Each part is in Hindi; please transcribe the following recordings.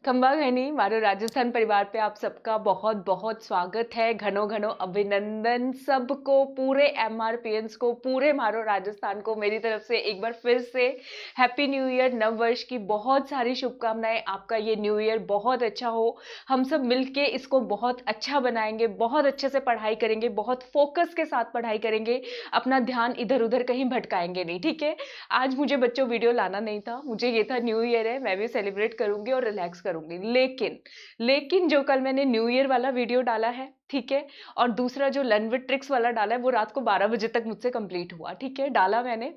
खंबा घनी मारो राजस्थान परिवार पे आप सबका बहुत बहुत स्वागत है। घनो घनो अभिनंदन सबको, पूरे एमआरपीएंस को, पूरे मारो राजस्थान को मेरी तरफ से एक बार फिर से हैप्पी न्यू ईयर, नव वर्ष की बहुत सारी शुभकामनाएं। आपका ये न्यू ईयर बहुत अच्छा हो। हम सब मिलके इसको बहुत अच्छा बनाएंगे, बहुत अच्छे से पढ़ाई करेंगे, बहुत फोकस के साथ पढ़ाई करेंगे, अपना ध्यान इधर उधर कहीं भटकाएंगे नहीं, ठीक है। आज मुझे बच्चों वीडियो लाना नहीं था, मुझे ये था न्यू ईयर है, मैं भी सेलिब्रेट करूंगी और रिलैक्स करूंगी। लेकिन जो कल मैंने न्यू ईयर वाला वीडियो डाला है, ठीक है, और दूसरा जो लर्न विद ट्रिक्स वाला डाला है वो रात को 12 बजे तक मुझसे कंप्लीट हुआ, ठीक है, डाला मैंने।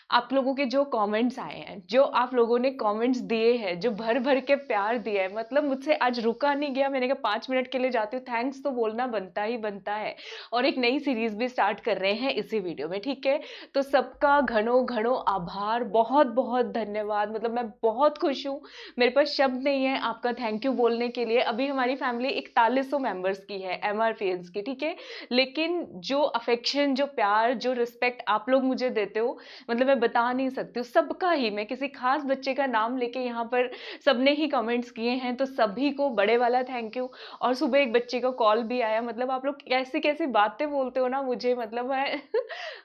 आप लोगों के जो कमेंट्स आए हैं, जो आप लोगों ने कमेंट्स दिए हैं, जो भर भर के प्यार दिया है, मतलब मुझसे आज रुका नहीं गया। मैंने कहा 5 मिनट के लिए जाती हूँ, थैंक्स तो बोलना बनता ही बनता है। और एक नई सीरीज भी स्टार्ट कर रहे हैं इसी वीडियो में, ठीक है। तो सबका घणो घणो आभार, बहुत बहुत धन्यवाद। मतलब मैं बहुत खुश हूँ, मेरे पास शब्द नहीं है आपका थैंक यू बोलने के लिए। अभी हमारी फैमिली 4100 मेंबर्स की है, एमआरपीएंस की, ठीक है। लेकिन जो अफेक्शन, जो प्यार, जो रिस्पेक्ट आप लोग मुझे देते हो, मतलब मैं बता नहीं सकती हूँ सबका ही। मैं किसी खास बच्चे का नाम लेके यहाँ पर सबने ही कमेंट्स किए हैं, तो सभी को बड़े वाला थैंक यू। और सुबह एक बच्चे का कॉल भी आया। मतलब आप लोग कैसी कैसी बातें बोलते हो ना मुझे, मतलब मैं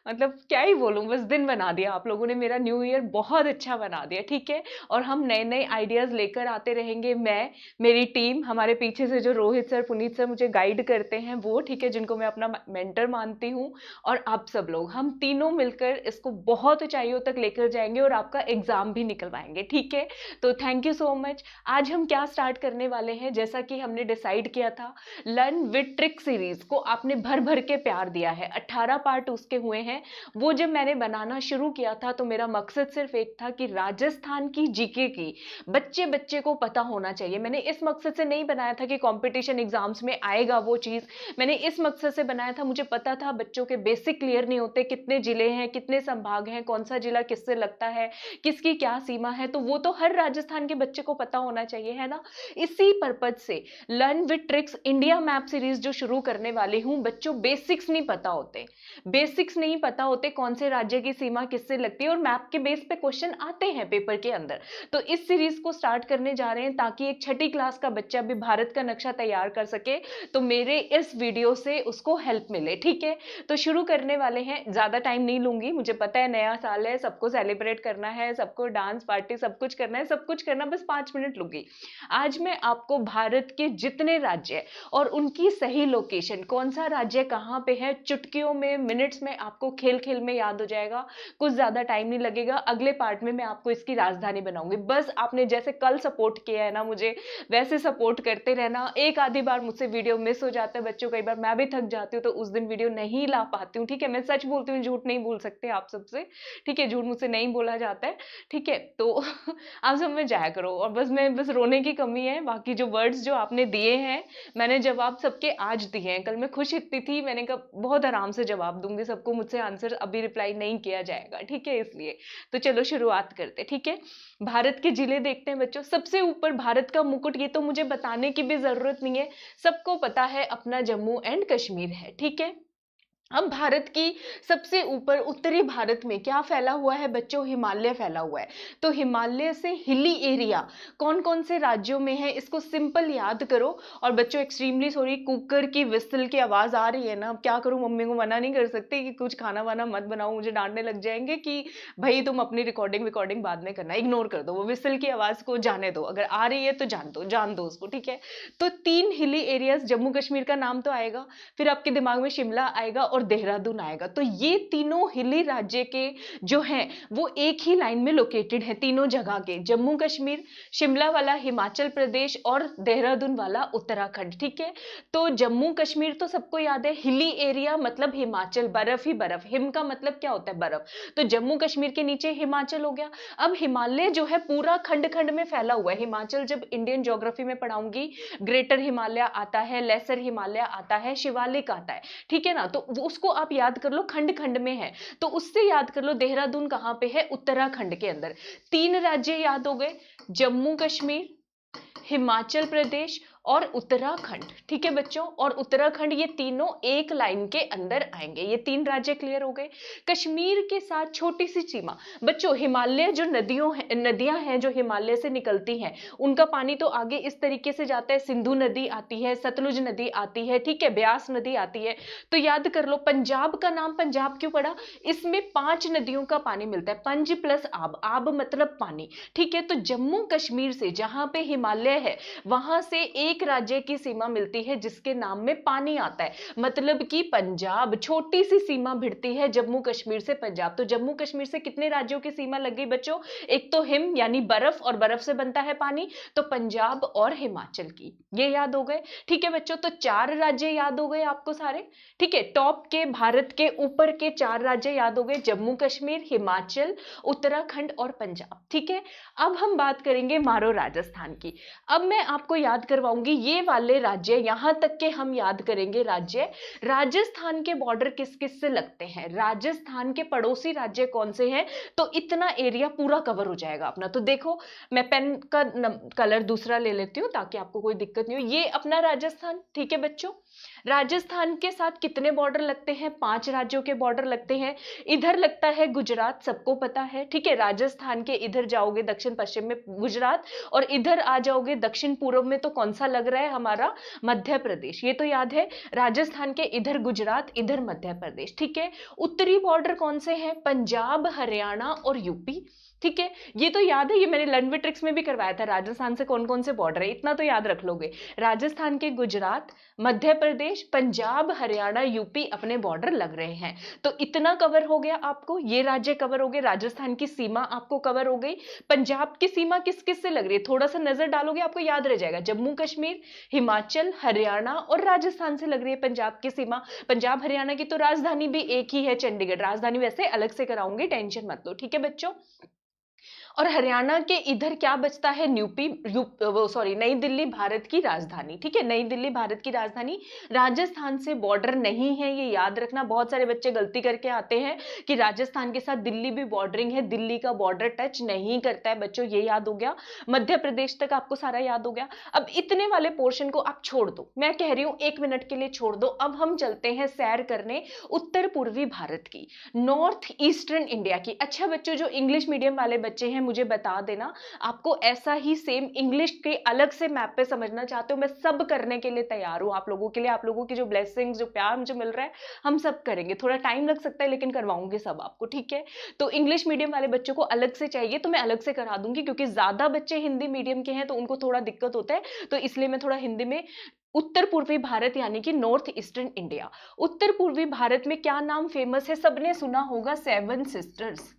मतलब क्या ही बोलूं, बस दिन बना दिया आप लोगों ने, मेरा न्यू ईयर बहुत अच्छा बना दिया, ठीक है। और हम नए नए आइडियाज लेकर आते रहेंगे। मैं, मेरी टीम, हमारे पीछे से जो रोहित सर, पुनीत सर मुझे गाइड करते हैं वो, ठीक है, जिनको मैं अपना मेंटर मानती हूँ, और आप सब लोग, हम तीनों मिलकर इसको बहुत ऊंचाइयों तक लेकर जाएंगे और आपका एग्जाम भी निकलवाएंगे, ठीक है। तो थैंक यू सो मच। आज हम क्या स्टार्ट करने वाले हैं, जैसा कि हमने डिसाइड किया था, लर्न विद ट्रिक सीरीज को आपने भर भर के प्यार दिया है। 18 पार्ट उसके हुए हैं। वो जब मैंने बनाना शुरू किया था तो मेरा मकसद सिर्फ एक था कि राजस्थान की जीके की बच्चे बच्चे को पता होना चाहिए। मैंने इस मकसद से नहीं बनाया था कि कंपटीशन एग्जाम्स में आएगा वो चीज, मैंने इस मकसद से बनाया था, मुझे पता था बच्चों के बेसिक क्लियर नहीं होते, कितने जिले हैं, कितने संभाग हैं, कौन सा जिला किससे लगता है, किसकी क्या सीमा है, तो वो तो हर राजस्थान के बच्चे को पता होना चाहिए, है ना। इसी पर्पज से learn with tricks India map series जो शुरू करने वाली हूं। बच्चों बेसिक्स नहीं पता होते, बेसिक्स नहीं पता होते, कौन से राज्य की सीमा किससे लगती है, और मैप के बेस पे क्वेश्चन आते हैं पेपर के अंदर। तो इस सीरीज को स्टार्ट करने जा रहे हैं ताकि एक छठी क्लास का बच्चा भी भारत का नक्शा तैयार कर सके, तो मेरे इस वीडियो से उसको हेल्प मिले, ठीक है। तो शुरू करने वाले हैं, ज्यादा टाइम नहीं लूंगी, मुझे पता है नया साल है, सबको सेलिब्रेट करना है, सबको डांस पार्टी सब कुछ करना है, सब कुछ करना, बस 5 मिनट लूंगी। आज मैं आपको भारत के जितने राज्य और उनकी सही लोकेशन, कौन सा राज्य कहाँ पे है, चुटकियों में, मिनट्स में आपको खेल खेल में याद हो जाएगा। कुछ ज्यादा टाइम नहीं लगेगा। अगले पार्ट में मैं आपको इसकी राजधानी बनाऊंगी। बस आपने जैसे कल सपोर्ट किया है ना मुझे, वैसे सपोर्ट करते रहना। एक आधी बार मुझसे वीडियो मिस हो जाता है बच्चों, कई बार मैं भी थक जाती हूँ तो उस दिन वीडियो नहीं ला पाती हूँ, ठीक है। मैं सच बोलती हूँ, झूठ नहीं बोल सकते आप सबसे, ठीक है, झूठ मुझसे नहीं बोला जाता है, ठीक है। तो आप सब में जाया करो, और बस रोने की कमी है। बाकी जो वर्ड्स जो आपने दिए हैं, मैंने जवाब सबके आज दिए हैं। कल मैं खुश इतनी थी, मैंने कहा बहुत आराम से जवाब दूंगी सबको, मुझसे आंसर अभी रिप्लाई नहीं किया जाएगा, ठीक है, इसलिए। तो चलो शुरुआत करते, ठीक है। भारत के जिले देखते हैं बच्चों। सबसे ऊपर भारत का मुकुट, ये तो मुझे बताने की भी जरूरत नहीं है, सबको पता है, अपना जम्मू एंड कश्मीर है, ठीक है। अब भारत की सबसे ऊपर उत्तरी भारत में क्या फैला हुआ है बच्चों, हिमालय फैला हुआ है। तो हिमालय से हिली एरिया कौन कौन से राज्यों में है, इसको सिंपल याद करो। और बच्चों एक्सट्रीमली सॉरी, कुकर की विस्टल की आवाज आ रही है ना, अब क्या करूं, मम्मी को मना नहीं कर सकती कि कुछ खाना वाना मत बनाओ, मुझे डांटने लग जाएंगे कि भाई तुम अपनी रिकॉर्डिंग बाद में करना, इग्नोर कर दो, वो विस्टल की आवाज को जाने दो, अगर आ रही है तो जान दो उसको, ठीक है। तो 3 हिली एरियाज, जम्मू कश्मीर का नाम तो आएगा, फिर आपके दिमाग में शिमला आएगा और देहरादून आएगा। तो ये तीनों हिली राज्य के जो हैं वो एक ही लाइन में लोकेटेड है, तीनों जगह के, जम्मू कश्मीर, शिमला वाला हिमाचल प्रदेश और देहरादून वाला उत्तराखंड, ठीक है। तो जम्मू कश्मीर तो सबको याद है, हिली एरिया मतलब हिमाचल, बर्फ ही बर्फ, हिम का मतलब क्या होता है, बर्फ, तो जम्मू कश्मीर के नीचे हिमाचल हो गया। अब हिमालय जो है पूरा खंड खंड में फैला हुआ है। हिमाचल जब इंडियन ज्योग्राफी में पढ़ाऊंगी, ग्रेटर हिमालय आता है, लेसर हिमालय आता है, शिवालिक आता है, ठीक है ना। तो उसको आप याद कर लो, खंड खंड में है, तो उससे याद कर लो देहरादून कहां पे है, उत्तराखंड के अंदर। 3 राज्य याद हो गए, जम्मू कश्मीर, हिमाचल प्रदेश और उत्तराखंड। ठीक है बच्चों, और उत्तराखंड, ये तीनों एक लाइन के अंदर आएंगे। ये 3 राज्य क्लियर हो गए। कश्मीर के साथ छोटी सी सीमा बच्चों, हिमालय जो नदियां हैं जो हिमालय से निकलती हैं, उनका पानी तो आगे इस तरीके से जाता है, सिंधु नदी आती है, सतलुज नदी आती है, ठीक है, ब्यास नदी आती है। तो याद कर लो, पंजाब का नाम पंजाब क्यों पड़ा? इसमें 5 नदियों का पानी मिलता है, पंज प्लस आब, आब मतलब पानी। ठीक है, तो जम्मू कश्मीर से जहां पे हिमालय है वहां से एक राज्य की सीमा मिलती है जिसके नाम में पानी आता है, मतलब कि पंजाब। छोटी सी सीमा भिड़ती है जम्मू कश्मीर से पंजाब। तो जम्मू कश्मीर से कितने राज्यों की सीमा लग गई बच्चों? एक तो हिम यानी बर्फ, और बर्फ से बनता है पानी, तो पंजाब और हिमाचल की, ये याद हो गए। ठीक है बच्चों, तो 4 राज्य याद हो गए आपको सारे। ठीक है, टॉप के भारत के ऊपर के 4 राज्य याद हो गए, जम्मू कश्मीर, हिमाचल, उत्तराखंड और पंजाब। ठीक है, अब हम बात करेंगे मारो राजस्थान की। अब मैं आपको याद करवाऊंगी ये वाले राज्य, यहां तक के हम याद करेंगे राज्य। राजस्थान के बॉर्डर किस किस से लगते हैं, राजस्थान के पड़ोसी राज्य कौन से हैं, तो इतना एरिया पूरा कवर हो जाएगा अपना। तो देखो, मैं पेन का कलर दूसरा ले लेती हूँ ताकि आपको कोई दिक्कत नहीं हो। ये अपना राजस्थान। ठीक है बच्चों, राजस्थान के साथ कितने बॉर्डर लगते हैं? 5 राज्यों के बॉर्डर लगते हैं। इधर लगता है गुजरात, सबको पता है। ठीक है, राजस्थान के इधर जाओगे दक्षिण पश्चिम में गुजरात, और इधर आ जाओगे दक्षिण पूर्व में तो कौन सा लग रहा है? हमारा मध्य प्रदेश। ये तो याद है, राजस्थान के इधर गुजरात, इधर मध्य प्रदेश। ठीक है, उत्तरी बॉर्डर कौन से हैं? पंजाब, हरियाणा और यूपी। ठीक है, ये तो याद है, ये मैंने लर्न ट्रिक्स में भी करवाया था, राजस्थान से कौन कौन से बॉर्डर है, इतना तो याद रख लोगे। राजस्थान के गुजरात, मध्य प्रदेश, पंजाब, हरियाणा, यूपी अपने बॉर्डर लग रहे हैं। तो इतना कवर हो गया आपको, ये राज्य कवर हो गए, राजस्थान की सीमा आपको कवर हो गई। पंजाब की सीमा किस किस से लग रही है, थोड़ा सा नजर डालोगे आपको याद रह जाएगा, जम्मू कश्मीर, हिमाचल, हरियाणा और राजस्थान से लग रही है पंजाब की सीमा। पंजाब हरियाणा की तो राजधानी भी एक ही है, चंडीगढ़। राजधानी वैसे अलग से कराऊंगी, टेंशन मत लो। ठीक है बच्चों, और हरियाणा के इधर क्या बचता है? नई दिल्ली भारत की राजधानी। ठीक है, नई दिल्ली भारत की राजधानी। राजस्थान से बॉर्डर नहीं है, ये याद रखना। बहुत सारे बच्चे गलती करके आते हैं कि राजस्थान के साथ दिल्ली भी बॉर्डरिंग है, दिल्ली का बॉर्डर टच नहीं करता है बच्चों, ये याद हो गया। मध्य प्रदेश तक आपको सारा याद हो गया। अब इतने वाले पोर्शन को आप छोड़ दो, मैं कह रही हूं 1 मिनट के लिए छोड़ दो। अब हम चलते हैं सैर करने उत्तर पूर्वी भारत की, नॉर्थ ईस्टर्न इंडिया की। अच्छा बच्चों, जो इंग्लिश मीडियम वाले बच्चे हैं मुझे बता देना, आपको ऐसा ही सेम इंग्लिश के अलग से मैप पे समझना चाहते हो, मैं सब करने के लिए तैयार हूं आप लोगों के लिए। आप लोगों की जो ब्लेसिंग्स, जो प्यार मुझे मिल रहा है, हम सब करेंगे। थोड़ा टाइम लग सकता है लेकिन करवाऊंगी सब आपको। ठीक है, तो इंग्लिश मीडियम वाले बच्चों को अलग से चाहिए तो मैं अलग से करा दूंगी, क्योंकि ज्यादा बच्चे हिंदी मीडियम के हैं तो उनको थोड़ा दिक्कत होता है, तो इसलिए मैं थोड़ा हिंदी में। उत्तर पूर्वी भारत यानी कि नॉर्थ ईस्टर्न इंडिया। उत्तर पूर्वी भारत में क्या नाम फेमस है? सबने सुना होगा, 7 सिस्टर्स।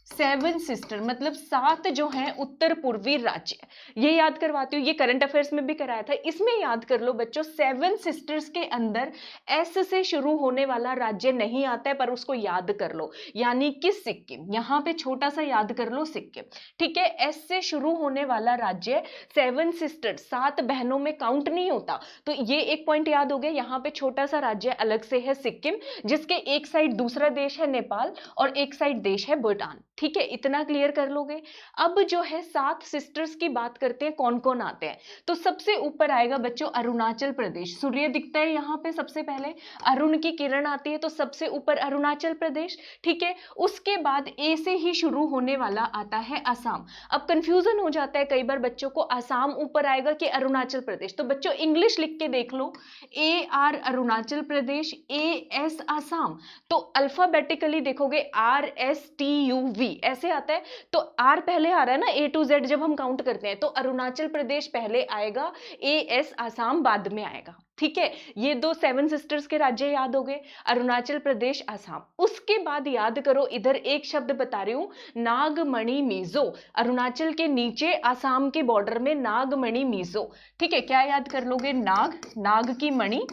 7 सिस्टर मतलब 7 जो हैं उत्तर पूर्वी राज्य, ये याद करवाती हूँ। ये करंट अफेयर्स में भी कराया था, इसमें याद कर लो बच्चों। 7 सिस्टर्स के अंदर एस से शुरू होने वाला राज्य नहीं आता है, पर उसको याद कर लो, यानी कि सिक्किम। यहाँ पे छोटा सा याद कर लो, सिक्किम। ठीक है, एस से शुरू होने वाला राज्य 7 सिस्टर, 7 बहनों में काउंट नहीं होता। तो ये एक पॉइंट याद हो गया। यहाँ पे छोटा सा राज्य अलग से है, सिक्किम, जिसके एक साइड दूसरा देश है नेपाल और एक साइड देश है भूटान। ठीक है, इतना क्लियर कर लोगे। अब जो है 7 सिस्टर्स की बात करते हैं, कौन कौन आते हैं। तो सबसे ऊपर आएगा बच्चों अरुणाचल प्रदेश। सूर्य दिखता है यहाँ पे सबसे पहले, अरुण की किरण आती है, तो सबसे ऊपर अरुणाचल प्रदेश। ठीक है, उसके बाद ए से ही शुरू होने वाला आता है असम। अब कंफ्यूजन हो जाता है कई बार बच्चों को, असम ऊपर आएगा कि अरुणाचल प्रदेश। तो बच्चों इंग्लिश लिख के देख लो, AR अरुणाचल प्रदेश, AS असम। तो अल्फाबेटिकली देखोगे RSTUV ऐसे आता है, तो आर पहले आ रहा है ना, A to Z जब हम काउंट करते हैं, तो अरुणाचल प्रदेश पहले आएगा, AS आसाम बाद में आएगा। ठीक है, ये 2 7 सिस्टर्स के राज्य याद हो गए, अरुणाचल प्रदेश, आसाम। उसके बाद याद करो, इधर एक शब्द बता रही हूं, नागमणि मिजो। अरुणाचल के नीचे आसाम के बॉर्डर में नागमणि मिजो। ठीक है, क्या याद कर लोगे? नाग, नाग की मणि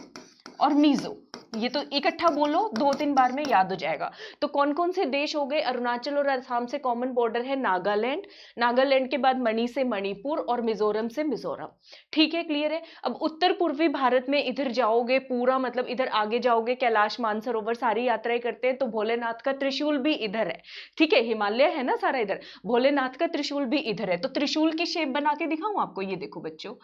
और मिजो, ये तो इकट्ठा बोलो, 2-3 बार में याद हो जाएगा। तो कौन कौन से देश हो गए? अरुणाचल और असम से कॉमन बॉर्डर है नागालैंड, नागालैंड के बाद मणि से मणिपुर और मिजोरम से मिजोरम। ठीक है, क्लियर है। अब उत्तर पूर्वी भारत में इधर जाओगे पूरा, मतलब इधर आगे जाओगे, कैलाश मानसरोवर सारी यात्राएं करते हैं, तो भोलेनाथ का त्रिशूल भी इधर है। ठीक है, हिमालय है ना सारा इधर, भोलेनाथ का त्रिशूल भी इधर है। तो त्रिशूल की शेप बना के दिखाऊं आपको, ये देखो बच्चों,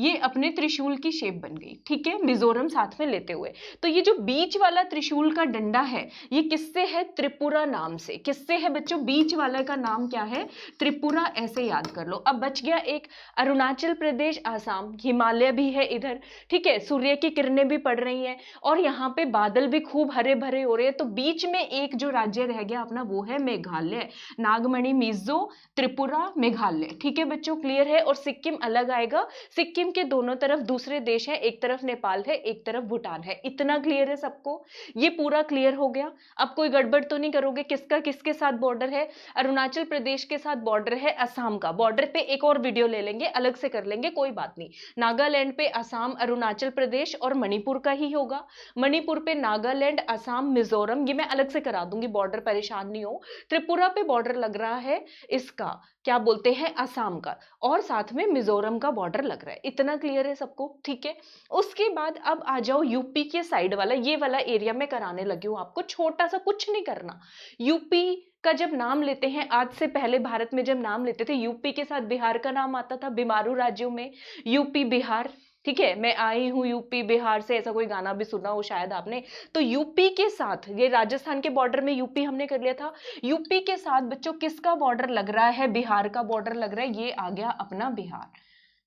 ये अपने त्रिशूल की शेप बन गई, ठीक है, मिजोरम साथ में लेते हुए। तो ये जो बीच वाला त्रिशूल का डंडा है ये किससे है? त्रिपुरा नाम से। किससे है बच्चों? बीच वाले का नाम क्या है? त्रिपुरा, ऐसे याद कर लो। अब बच गया एक अरुणाचल प्रदेश, आसाम, हिमालय भी है इधर, ठीक है, सूर्य की किरणें भी पड़ रही हैं और यहाँ पे बादल भी खूब हरे भरे हो रहे हैं। तो बीच में एक जो राज्य रह गया अपना वो है मेघालय, नागमणि, मिजो, त्रिपुरा, मेघालय, ठीक है बच्चों, क्लियर है। और सिक्किम अलग आएगा, सिक्किम के दोनों तरफ दूसरे देश हैं, एक तरफ नेपाल है, एक तरफ भूटान है। इतना क्लियर है सबको? ये पूरा क्लियर हो गया। अब कोई गड़बड़ तो नहीं करोगे? किसका किसके साथ बॉर्डर है? अरुणाचल प्रदेश के साथ बॉर्डर है असम का। बॉर्डर पे एक और वीडियो ले लेंगे, अलग से कर लेंगे, कोई बात नहीं। नागालैंड पे असम, अरुणाचल प्रदेश और मणिपुर का ही होगा। मणिपुर पे नागालैंड, असम, मिजोरम, ये मैं अलग से करा दूंगी बॉर्डर, परेशान नहीं हो। त्रिपुरा पे बॉर्डर लग रहा है इसका, क्या बोलते हैं, असम का, और साथ में मिजोरम का बॉर्डर लग रहा है। इतना क्लियर है सबको? ठीक है। उसके बाद अब आ जाओ यूपी के साइड वाला, ये वाला एरिया में कराने लगी हूं आपको, छोटा सा, कुछ नहीं करना। यूपी का जब नाम लेते हैं, आज से पहले भारत में जब नाम लेते थे, यूपी के साथ बिहार का नाम आता था, बीमारू राज्यों में यूपी बिहार, ठीक है। मैं आई हूं यूपी बिहार से, ऐसा कोई गाना भी सुना हो शायद आपने। तो यूपी के साथ, ये राजस्थान के बॉर्डर में यूपी हमने कर लिया था, यूपी के साथ बच्चों किसका बॉर्डर लग रहा है? बिहार का बॉर्डर लग रहा है। ये आ गया अपना बिहार,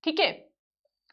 ठीक है,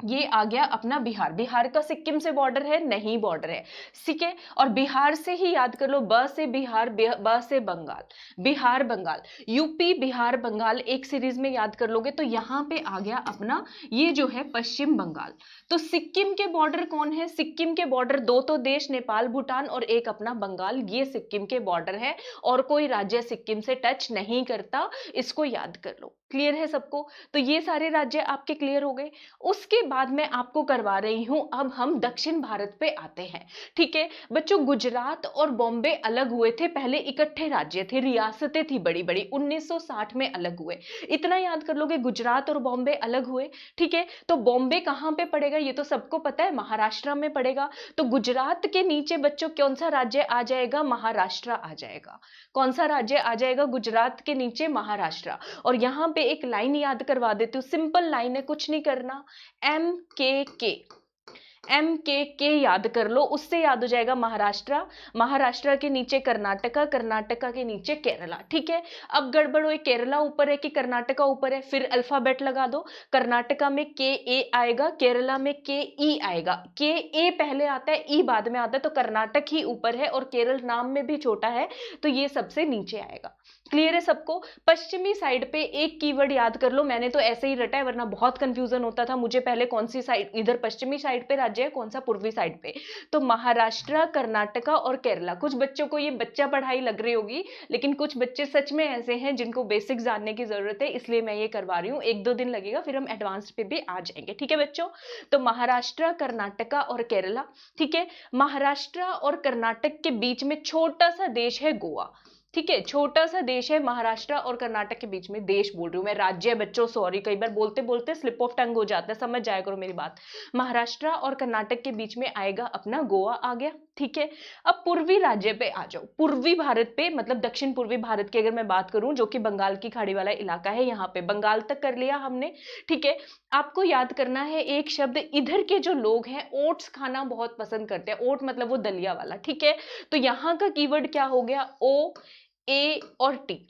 ये आ गया अपना बिहार। बिहार का सिक्किम से बॉर्डर है? नहीं बॉर्डर है, ठीक है। और बिहार से ही याद कर लो, ब से बिहार, ब से बंगाल, बिहार बंगाल, यूपी बिहार बंगाल, एक सीरीज में याद कर लोगे तो यहाँ पे आ गया अपना ये जो है पश्चिम बंगाल। तो सिक्किम के बॉर्डर कौन है? सिक्किम के बॉर्डर दो तो देश, नेपाल भूटान, और एक अपना बंगाल, ये सिक्किम के बॉर्डर है। और कोई राज्य सिक्किम से टच नहीं करता, इसको याद कर लो। क्लियर है सबको? तो ये सारे राज्य आपके क्लियर हो गए। उसके बाद मैं आपको करवा रही हूं, अब हम दक्षिण भारत पे आते हैं, ठीक है बच्चों। गुजरात और बॉम्बे अलग हुए थे पहले, इकट्ठे राज्य थे, रियासतें थी बड़ी बड़ी, 1960 में अलग हुए। इतना याद कर लोगे, गुजरात और बॉम्बे अलग हुए, ठीक है। तो बॉम्बे कहां पे पड़ेगा? ये तो सबको पता है, महाराष्ट्र में पड़ेगा। तो गुजरात के नीचे बच्चों कौन सा राज्य आ जाएगा? महाराष्ट्र आ जाएगा। कौन सा राज्य आ जाएगा गुजरात के नीचे? महाराष्ट्र। और यहां पे एक लाइन याद करवा देती हूँ, सिंपल लाइन है, कुछ नहीं करना, एम के याद कर लो, उससे याद हो जाएगा महाराष्ट्र। महाराष्ट्र के नीचे कर्नाटका, कर्नाटका के नीचे केरला, ठीक है। अब गड़बड़ हुई, केरला ऊपर है कि कर्नाटका ऊपर है? फिर अल्फाबेट लगा दो, कर्नाटका में के ए आएगा, केरला में के ई आएगा। के ए पहले आता है, ई बाद में आता है, तो कर्नाटक ही ऊपर है और केरल नाम में भी छोटा है, तो ये सबसे नीचे आएगा। क्लियर है सबको? पश्चिमी साइड पे एक कीवर्ड याद कर लो, मैंने तो ऐसे ही रटा है वरना बहुत कंफ्यूजन होता था मुझे पहले, कौन सी साइड, इधर पश्चिमी साइड पे राज्य है, कौन सा पूर्वी साइड पे। तो महाराष्ट्र, कर्नाटका और केरला। कुछ बच्चों को ये बच्चा पढ़ाई लग रही होगी, लेकिन कुछ बच्चे सच में ऐसे हैं जिनको बेसिक जानने की जरूरत है, इसलिए मैं ये करवा रही हूँ। 1-2 दिन लगेगा, फिर हम एडवांस पे भी आ जाएंगे, ठीक है बच्चों। तो महाराष्ट्र, कर्नाटका और केरला, ठीक है। महाराष्ट्र और कर्नाटक के बीच में छोटा सा देश है गोवा, ठीक है, छोटा सा देश है महाराष्ट्र और कर्नाटक के बीच में। देश बोल रही हूं मैं, राज्य बच्चों, सॉरी, कई बार बोलते बोलते स्लिप ऑफ टंग हो जाता है, समझ जाया करो मेरी बात। महाराष्ट्र और कर्नाटक के बीच में आएगा अपना गोवा, आ गया, ठीक है। अब पूर्वी राज्य पे आ जाओ, पूर्वी भारत पे, मतलब दक्षिण पूर्वी भारत की अगर मैं बात करूं, जो कि बंगाल की खाड़ी वाला इलाका है, यहाँ पे बंगाल तक कर लिया हमने, ठीक है। आपको याद करना है एक शब्द, इधर के जो लोग हैं ओट्स खाना बहुत पसंद करते हैं, ओट मतलब वो दलिया वाला, ठीक है। तो यहाँ का कीवर्ड क्या हो गया? ओ ए और टी,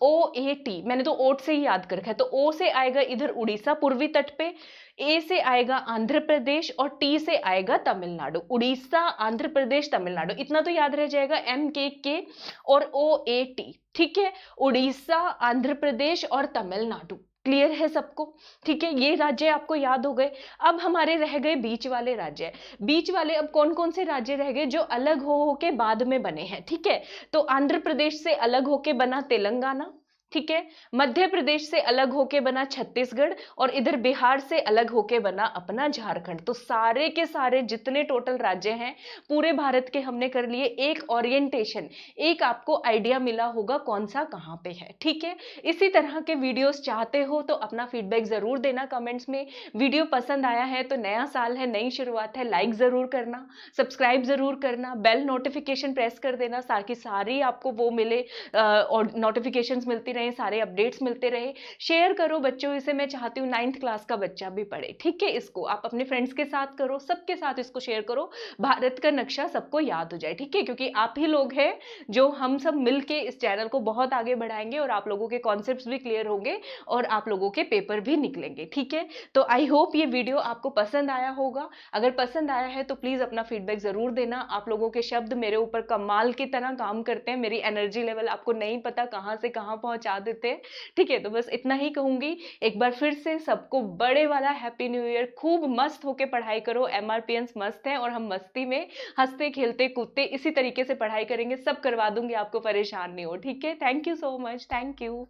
ओ ए टी, मैंने तो ओट से ही याद कर रखा है। तो ओ से आएगा इधर उड़ीसा पूर्वी तट पे, ए से आएगा आंध्र प्रदेश और टी से आएगा तमिलनाडु। उड़ीसा, आंध्र प्रदेश, तमिलनाडु, इतना तो याद रह जाएगा, एम के और ओ ए टी, ठीक है। उड़ीसा, आंध्र प्रदेश और तमिलनाडु। क्लियर है सबको? ठीक है, ये राज्य आपको याद हो गए। अब हमारे रह गए बीच वाले राज्य। बीच वाले अब कौन कौन से राज्य रह गए जो अलग हो के बाद में बने हैं, ठीक है। तो आंध्र प्रदेश से अलग होके बना तेलंगाना, ठीक है। मध्य प्रदेश से अलग होके बना छत्तीसगढ़, और इधर बिहार से अलग होके बना अपना झारखंड। तो सारे के सारे जितने टोटल राज्य हैं पूरे भारत के हमने कर लिए। एक ओरिएंटेशन, एक आपको आइडिया मिला होगा कौन सा कहाँ पे है, ठीक है। इसी तरह के वीडियोस चाहते हो तो अपना फीडबैक जरूर देना कमेंट्स में। वीडियो पसंद आया है तो नया साल है, नई शुरुआत है, लाइक जरूर करना, सब्सक्राइब जरूर करना, बेल नोटिफिकेशन प्रेस कर देना ताकि सारी आपको वो मिले और नोटिफिकेशंस मिलती रहें, सारे अपडेट्स मिलते रहे। शेयर करो बच्चों इसे, मैं चाहती हूँ 9th क्लास का बच्चा भी पढ़े, ठीक है। इसको आप अपने फ्रेंड्स के साथ करो, सबके साथ इसको शेयर करो, भारत का नक्शा सबको याद हो जाए, ठीक है। क्योंकि आप ही लोग हैं जो हम सब मिलके इस चैनल को बहुत आगे बढ़ाएंगे और आप लोगों के कॉन्सेप्ट्स भी क्लियर होंगे और आप लोगों के पेपर भी निकलेंगे, ठीक है। तो आई होप ये वीडियो आपको पसंद आया होगा। अगर पसंद आया है तो प्लीज अपना फीडबैक जरूर देना। आप लोगों के शब्द मेरे ऊपर कमाल की तरह काम करते हैं, मेरी एनर्जी लेवल आपको नहीं पता कहां से कहां पहुंचा देते हैं, ठीक है। तो बस इतना ही कहूंगी, एक बार फिर से सबको बड़े वाला हैप्पी न्यू ईयर। खूब मस्त होके पढ़ाई करो, एमआरपीएंस मस्त है और हम मस्ती में हंसते खेलते कूदते इसी तरीके से पढ़ाई करेंगे, सब करवा दूंगी, आपको परेशान नहीं हो, ठीक है। Thank you so much, thank you.